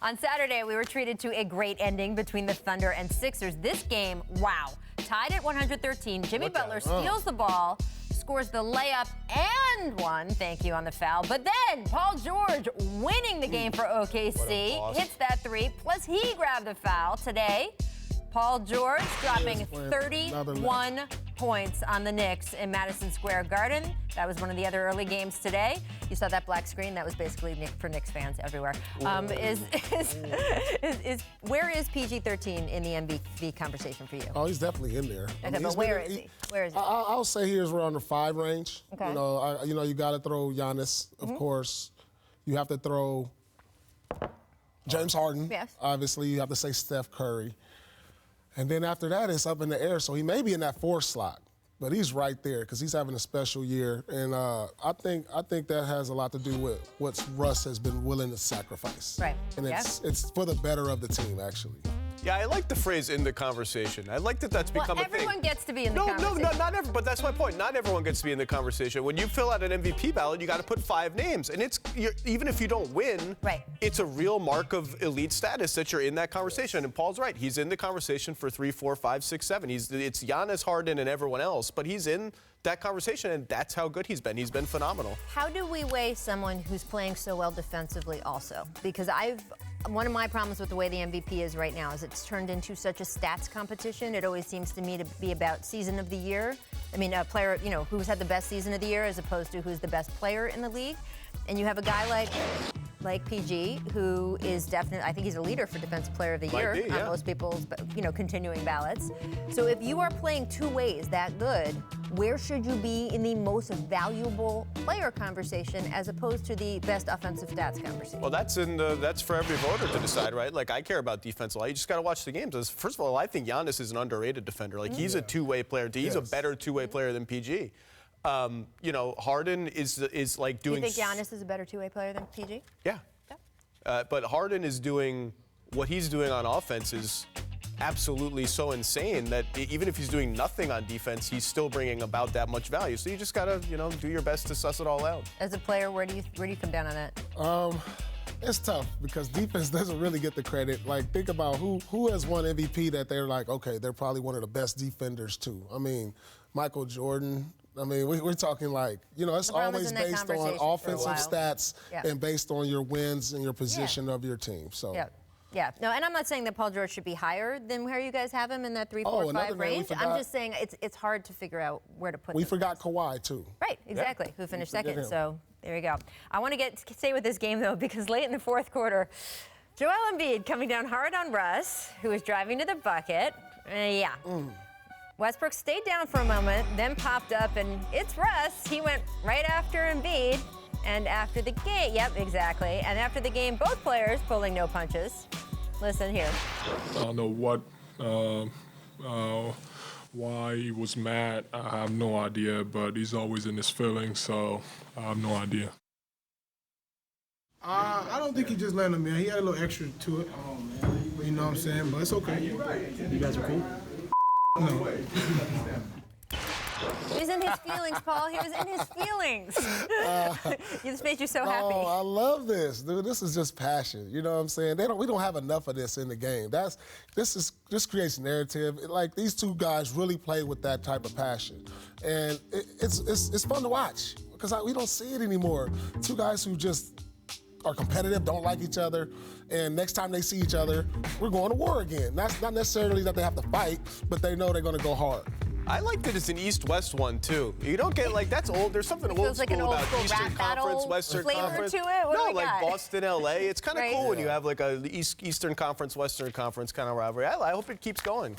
On Saturday, we were treated to a great ending between the Thunder and Sixers. This game, wow, tied at 113. Jimmy Butler steals the ball, scores the layup and one, thank you, on the foul. But then Paul George winning the game for OKC, hits that three, plus he grabbed the foul. Today, Paul George dropping 31 points on the Knicks in Madison Square Garden. That was one of the other early games today. You saw that black screen? That was basically for Knicks fans everywhere. Where is PG-13 in the MVP conversation for you? Oh, he's definitely in there. Okay, but where is he? Where is he? I'll say he is around the 5 range. Okay. You know, you got to throw Giannis, of course. You have to throw James Harden. Yes. Obviously, you have to say Steph Curry. And then after that, it's up in the air. So he may be in that 4th slot, but he's right there because he's having a special year. And I think that has a lot to do with what Russ has been willing to sacrifice. Right. And it's for the better of the team, actually. Yeah, I like the phrase "in the conversation." I like that that's become a thing. Everyone gets to be in the conversation. No, not everyone. But that's my point. Not everyone gets to be in the conversation. When you fill out an MVP ballot, you got to put 5 names, and even if you don't win, right, it's a real mark of elite status that you're in that conversation. And Paul's right; he's in the conversation for 3, 4, 5, 6, 7. It's Giannis, Harden, and everyone else, but he's in that conversation, and that's how good he's been. He's been phenomenal. How do we weigh someone who's playing so well defensively also? Because one of my problems with the way the MVP is right now is it's turned into such a stats competition. It always seems to me to be about season of the year. I mean, a player, who's had the best season of the year as opposed to who's the best player in the league. And you have a guy like PG, who is definitely, I think he's a leader for Defensive Player of the Year on most people's, continuing ballots. So if you are playing 2 ways that good, where should you be in the most valuable player conversation as opposed to the best offensive stats conversation? Well, that's for every voter to decide, right? Like, I care about defense a lot. You just got to watch the games. First of all, I think Giannis is an underrated defender. Like, he's a 2-way player. He's a better 2-way player than PG. Harden is like doing. You think Giannis is a better 2-way player than PG? Yeah. But Harden is doing what he's doing on offense is absolutely so insane that even if he's doing nothing on defense, he's still bringing about that much value. So you just gotta, do your best to suss it all out. As a player, where do you come down on that? It's tough because defense doesn't really get the credit. Like, think about who has won MVP that they're like, okay, they're probably one of the best defenders too. I mean, Michael Jordan. I mean, we're talking like, it's always based on offensive stats and based on your wins and your position of your team. So. Yeah. No, and I'm not saying that Paul George should be higher than where you guys have him in that 3, 4, 5 range. I'm just saying it's hard to figure out where to put him. We forgot Kawhi, too. Right, exactly, who finished second. So there you go. I want to stay with this game, though, because late in the 4th quarter, Joel Embiid coming down hard on Russ, who was driving to the bucket. Westbrook stayed down for a moment, then popped up, and it's Russ. He went right after Embiid. And after the game, and after the game, both players pulling no punches. Listen here. I don't know why he was mad. I have no idea, but he's always in his feelings, so I have no idea. I don't think he just let him in. He had a little extra to it. You know what I'm saying? But it's okay. You guys are cool? No. He was in his feelings, Paul. He was in his feelings. This made you so happy. Oh, I love this, dude. This is just passion. You know what I'm saying? We don't have enough of this in the game. This creates narrative. Like, these 2 guys really play with that type of passion, and it's fun to watch because we don't see it anymore. 2 guys who just are competitive, don't like each other, and next time they see each other, we're going to war again. That's not necessarily that they have to fight, but they know they're going to go hard. I like that it's an East-West one, too. You don't get, that's old. There's something old school about Eastern Conference, Western Conference. To it? What like Boston, L.A. It's kind of cool when you have, like, a Eastern Conference, Western Conference kind of rivalry. I hope it keeps going.